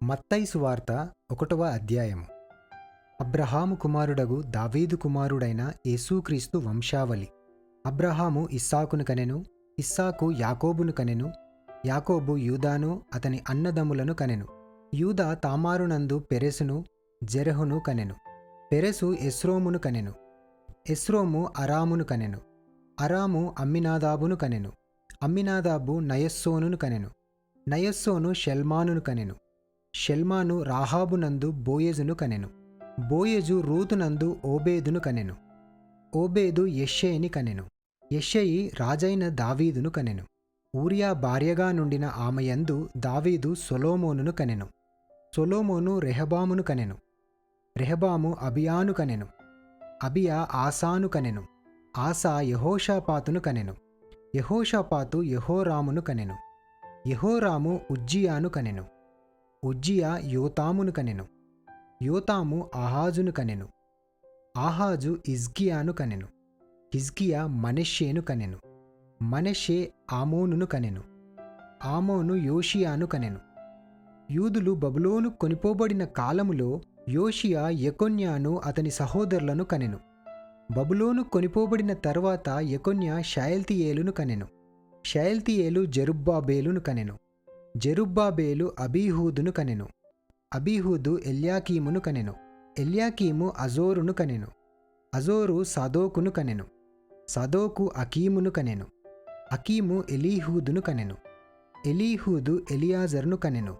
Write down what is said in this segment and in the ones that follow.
మత్తయి సువార్త 1వ అధ్యాయము. అబ్రహాము కుమారుడగు దావీదు కుమారుడైన యేసుక్రీస్తు వంశావళి. అబ్రహాము ఇస్సాకును కనెను, ఇస్సాకు యాకోబును కనెను, యాకోబు యూదాను అతని అన్నదమ్ములను కనెను. యూదా తామారునందు పెరెసును జెరహును కనెను. పెరెసు ఎస్రోమును కనెను. ఎస్రోము అరామును కనెను. అరాము అమ్మినాదాబును కనెను. అమ్మినాదాబు నయస్సోనును కనెను. నయస్సోను షెల్మానును కనెను. షెల్మాను రాహాబునందు బోయజును కనెను. బోయజు రూతునందు ఓబేదును కనెను. ఓబేదు యెష్షయిని కనెను. యెష్షయి రాజైన దావీదును కనెను. ఊరియా భార్యగా నుండిన ఆమెయందు దావీదు సొలొమోనును కనెను. సొలొమోను రెహబామును కనెను. రెహబాము అబియాను కనెను. అబియా ఆసాను కనెను. ఆసా యెహోషాపాతును కనెను. యెహోషాపాతు యెహోరామును కనెను. యెహోరాము ఉజ్జియాను కనెను. ఉజ్జియా యోతామును కనెను. యోతాము ఆహాజును కనెను. ఆహాజు హిజ్కియాను కనెను. హిజ్కియా మనష్షేను కనెను. మనష్షే ఆమోనును కనెను. ఆమోను యోషియాను కనెను. యూదులు బబులోను కొనిపోబడిన కాలములో యోషియా యెకొన్యాను అతని సహోదరులను కనెను. బబులోను కొనిపోబడిన తరువాత యెకొన్యా షయల్తీయేలును కనెను. షయల్తీయేలు జెరుబ్బాబేలును కనెను. జెరుబ్బాబేలు అబీహూదును కనెను. అబీహూదు ఎల్యాకీమును కనెను. ఎల్యాకీము అజోరును కనెను. అజోరు సాదోకును కనెను. సాదోకు అకీమును కనెను. అకీము ఎలీహూదును కనెను. ఎలీహూదు ఎలియాజరును కనెను.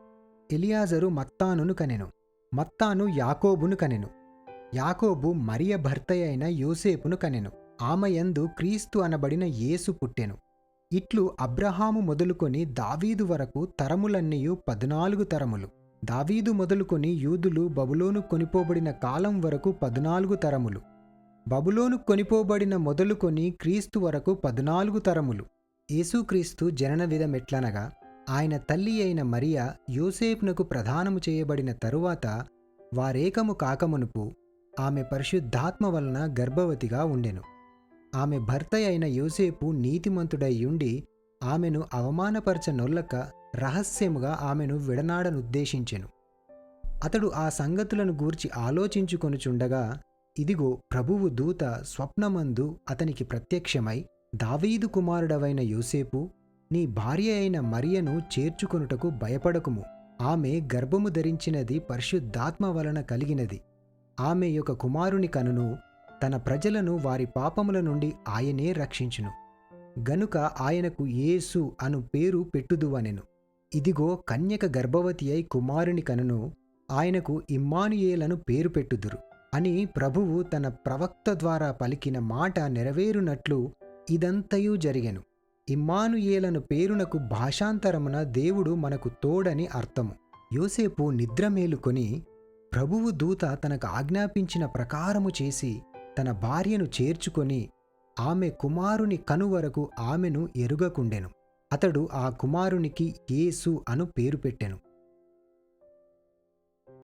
ఎలియాజరు మత్తానును కనెను. మత్తాను యాకోబును కనెను. యాకోబు మరియ భర్తయైన యోసేపును కనెను. ఆమెయందు క్రీస్తు అనబడిన యేసు పుట్టెను. ఇట్లు అబ్రహాము మొదలుకొని దావీదు వరకు తరములన్నీయు 14 తరములు. దావీదు మొదలుకొని యూదులు బబులోను కొనిపోబడిన కాలం వరకు 14 తరములు. బబులోను కొనిపోబడిన మొదలుకొని క్రీస్తు వరకు 14 తరములు. యేసుక్రీస్తు జనన విధమెట్లనగా, ఆయన తల్లి అయిన మరియ యోసేపునకు ప్రదానము చేయబడిన తరువాత వారేకము కాకమునుపు ఆమె పరిశుద్ధాత్మ వలన గర్భవతిగా ఉండెను. ఆమె భర్త అయిన యోసేపు నీతిమంతుడైయుండి ఆమెను అవమానపరచనొల్లక రహస్యముగా ఆమెను విడనాడనుద్దేశించెను. అతడు ఆ సంగతులను గూర్చి ఆలోచించుకొనుచుండగా, ఇదిగో ప్రభువు దూత స్వప్నమందు అతనికి ప్రత్యక్షమై, దావీదు కుమారుడవైన యోసేపు, నీ భార్య అయిన మరియను చేర్చుకొనుటకు భయపడకుము. ఆమె గర్భము ధరించినది పరిశుద్ధాత్మ వలన కలిగినది. ఆమె యొక్క కుమారుని కనును. తన ప్రజలను వారి పాపముల నుండి ఆయనే రక్షించును. గనుక ఆయనకు యేసు అను పేరు పెట్టుదువనెను. ఇదిగో కన్యక గర్భవతి అయి కుమారుని కనును. ఆయనకు ఇమ్మానుయేలను పేరు పెట్టుదురు అని ప్రభువు తన ప్రవక్త ద్వారా పలికిన మాట నెరవేరునట్లు ఇదంతయు జరిగెను. ఇమ్మానుయేలను పేరునకు భాషాంతరమున దేవుడు మనకు తోడని అర్థము. యోసేపు నిద్రమేలుకొని ప్రభువు దూత తనకు ఆజ్ఞాపించిన ప్రకారము చేసి తన భార్యను చేర్చుకొని ఆమె కుమారుని కనువరకు ఆమెను ఎరుగకుండెను. అతడు ఆ కుమారునికి యేసు అను పేరు పెట్టెను.